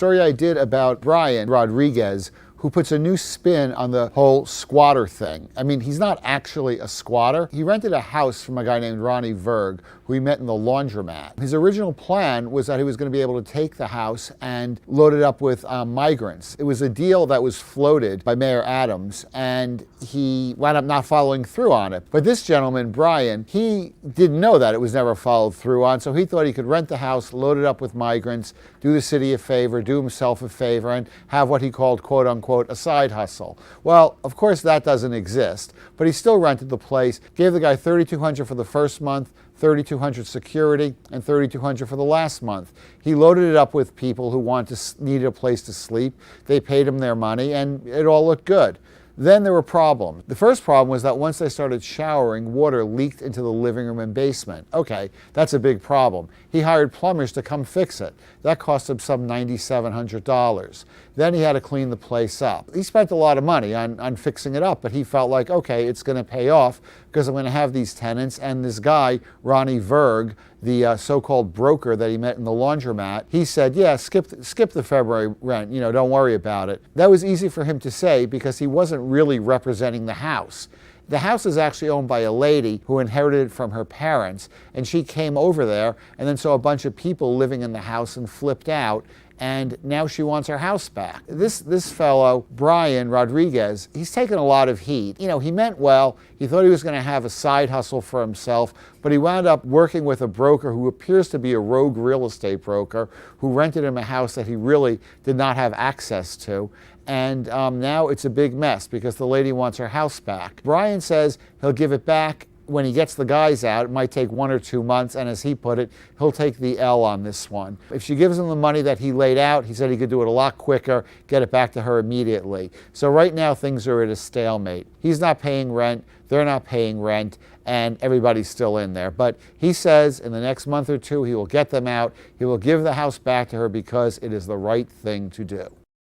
story I did about Brian Rodriguez, who puts a new spin on the whole squatter thing. I mean, he's not actually a squatter. He rented a house from a guy named Ronnie Verg, who he met in the laundromat. His original plan was that he was going to be able to take the house and load it up with migrants. It was a deal that was floated by Mayor Adams, and he wound up not following through on it. But this gentleman, Brian, he didn't know that it was never followed through on, so he thought he could rent the house, load it up with migrants, do the city a favor, do himself a favor, and have what he called, quote unquote, a side hustle. Well, of course that doesn't exist, but he still rented the place, gave the guy $3,200 for the first month, $3,200 security, and $3,200 for the last month. He loaded it up with people who needed a place to sleep. They paid him their money, and it all looked good. Then there were problems. The first problem was that once they started showering, water leaked into the living room and basement. Okay, that's a big problem. He hired plumbers to come fix it. That cost him some $9,700. Then he had to clean the place up. He spent a lot of money on fixing it up, but he felt like, okay, it's going to pay off because I'm going to have these tenants, and this guy, Ronnie Verg, the so-called broker that he met in the laundromat, he said, yeah, skip the February rent, don't worry about it. That was easy for him to say because he wasn't really representing the house. The house is actually owned by a lady who inherited it from her parents, and she came over there and then saw a bunch of people living in the house and flipped out, and now she wants her house back. This fellow, Brian Rodriguez, he's taken a lot of heat. He meant well. He thought he was going to have a side hustle for himself, but he wound up working with a broker who appears to be a rogue real estate broker who rented him a house that he really did not have access to. And now it's a big mess because the lady wants her house back. Brian says he'll give it back when he gets the guys out. It might take 1 or 2 months, and as he put it, he'll take the L on this one. If she gives him the money that he laid out, he said he could do it a lot quicker, get it back to her immediately. So right now things are at a stalemate. He's not paying rent, they're not paying rent, and everybody's still in there. But he says in the next month or two he will get them out, he will give the house back to her because it is the right thing to do.